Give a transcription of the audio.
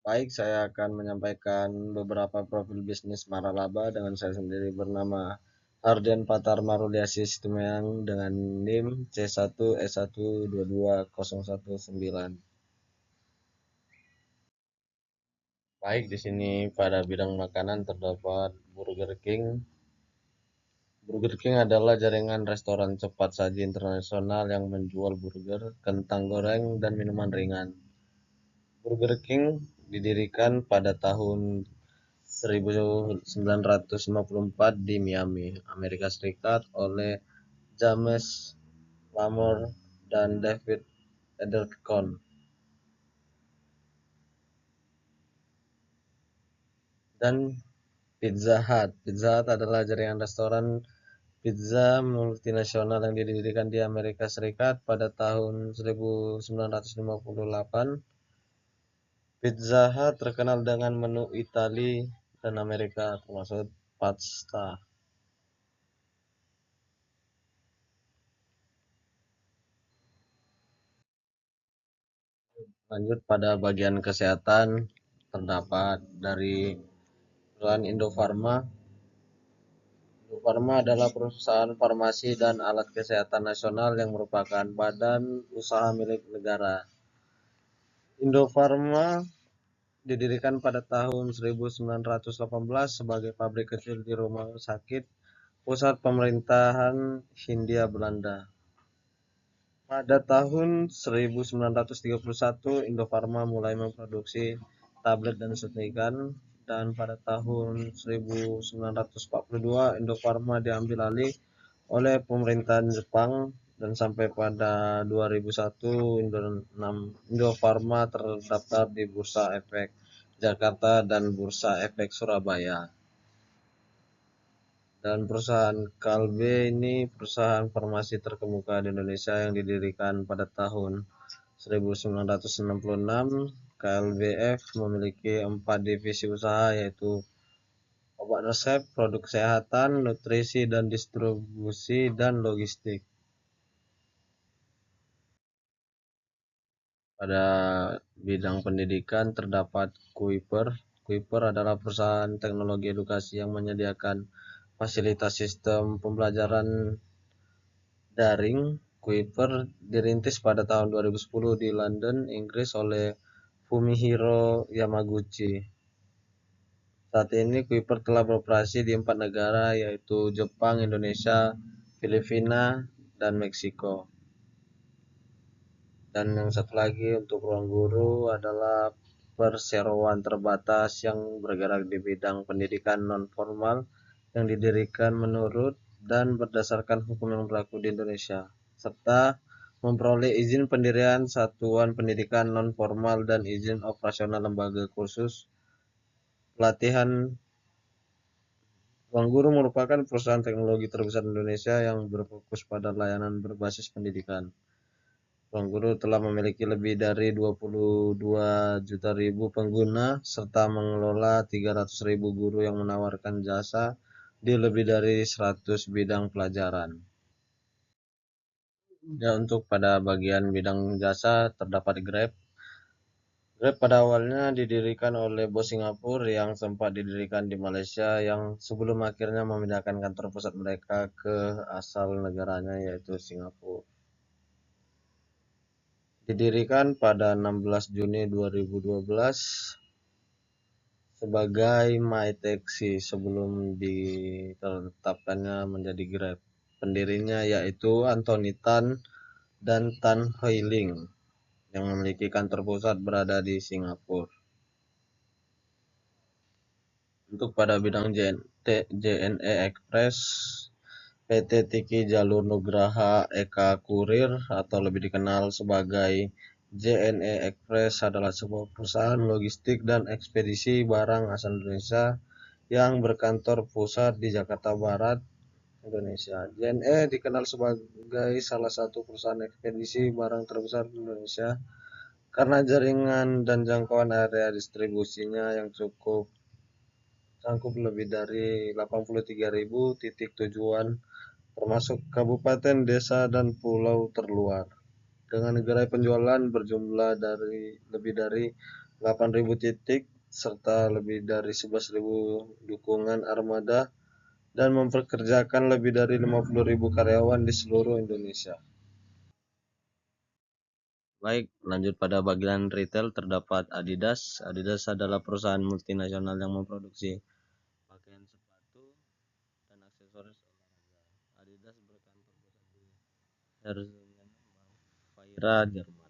Baik, saya akan menyampaikan beberapa profil bisnis maralaba dengan saya sendiri bernama Ardian Patar Maruliasi Situmorang dengan NIM C1E1220119. Baik, di sini pada bidang makanan terdapat Burger King. Burger King adalah jaringan restoran cepat saji internasional yang menjual burger, kentang goreng, dan minuman ringan. Burger King didirikan pada tahun 1954 di Miami, Amerika Serikat oleh James Lamore dan David Ederkon. Dan Pizza Hut. Pizza Hut adalah jaringan restoran pizza multinasional yang didirikan di Amerika Serikat pada tahun 1958. Pizza Hut terkenal dengan menu Itali dan Amerika termasuk pasta. Lanjut pada bagian kesehatan, terdapat dari perusahaan Indofarma. Indofarma adalah perusahaan farmasi dan alat kesehatan nasional yang merupakan badan usaha milik negara. Indofarma didirikan pada tahun 1918 sebagai pabrik kecil di rumah sakit pusat pemerintahan Hindia Belanda. Pada tahun 1931, Indofarma mulai memproduksi tablet dan suntikan, dan pada tahun 1942 Indofarma diambil alih oleh pemerintahan Jepang, dan sampai pada 2001 Indofarma terdaftar di Bursa Efek Jakarta dan Bursa Efek Surabaya. Dan perusahaan Kalbe ini perusahaan farmasi terkemuka di Indonesia yang didirikan pada tahun 1966. KLBF memiliki 4 divisi usaha, yaitu obat resep, produk kesehatan, nutrisi dan distribusi, dan logistik. Pada bidang pendidikan terdapat Kuiper. Kuiper adalah perusahaan teknologi edukasi yang menyediakan fasilitas sistem pembelajaran daring. Kuiper dirintis pada tahun 2010 di London, Inggris oleh Fumihiro Yamaguchi. Saat ini Kuiper telah beroperasi di 4 negara, yaitu Jepang, Indonesia, Filipina, dan Meksiko. Dan yang satu lagi untuk ruang guru adalah perseroan terbatas yang bergerak di bidang pendidikan non-formal yang didirikan menurut dan berdasarkan hukum yang berlaku di Indonesia, serta memperoleh izin pendirian satuan pendidikan non-formal dan izin operasional lembaga kursus pelatihan. Ruang Guru merupakan perusahaan teknologi terbesar di Indonesia yang berfokus pada layanan berbasis pendidikan. Ruang Guru telah memiliki lebih dari 22 juta pengguna serta mengelola 300.000 guru yang menawarkan jasa di lebih dari 100 bidang pelajaran. Ya, untuk pada bagian bidang jasa terdapat Grab. Grab pada awalnya didirikan oleh bos Singapura yang sempat didirikan di Malaysia, yang sebelum akhirnya memindahkan kantor pusat mereka ke asal negaranya, yaitu Singapura. Didirikan pada 16 Juni 2012 sebagai MyTaxi sebelum ditetapkannya menjadi Grab. Pendirinya yaitu Anthony Tan dan Tan Hoi Ling yang memiliki kantor pusat berada di Singapura. Untuk pada bidang JNE Express, PT Tiki Jalur Nugraha Eka Kurir atau lebih dikenal sebagai JNE Express adalah sebuah perusahaan logistik dan ekspedisi barang asal Indonesia yang berkantor pusat di Jakarta Barat, Indonesia. JNE dikenal sebagai salah satu perusahaan ekspedisi barang terbesar di Indonesia karena jaringan dan jangkauan area distribusinya yang cukup cangkup lebih dari 83.000 titik tujuan, termasuk kabupaten, desa, dan pulau terluar, dengan gerai penjualan berjumlah dari lebih dari 8.000 titik, serta lebih dari 11.000 dukungan armada, dan mempekerjakan lebih dari 50.000 karyawan di seluruh Indonesia. Baik, lanjut pada bagian retail terdapat Adidas. Adidas adalah perusahaan multinasional yang memproduksi pakaian, sepatu, dan aksesoris olahraga. Adidas berkantor pusat di Herzogenaurach, Baviera, Jerman.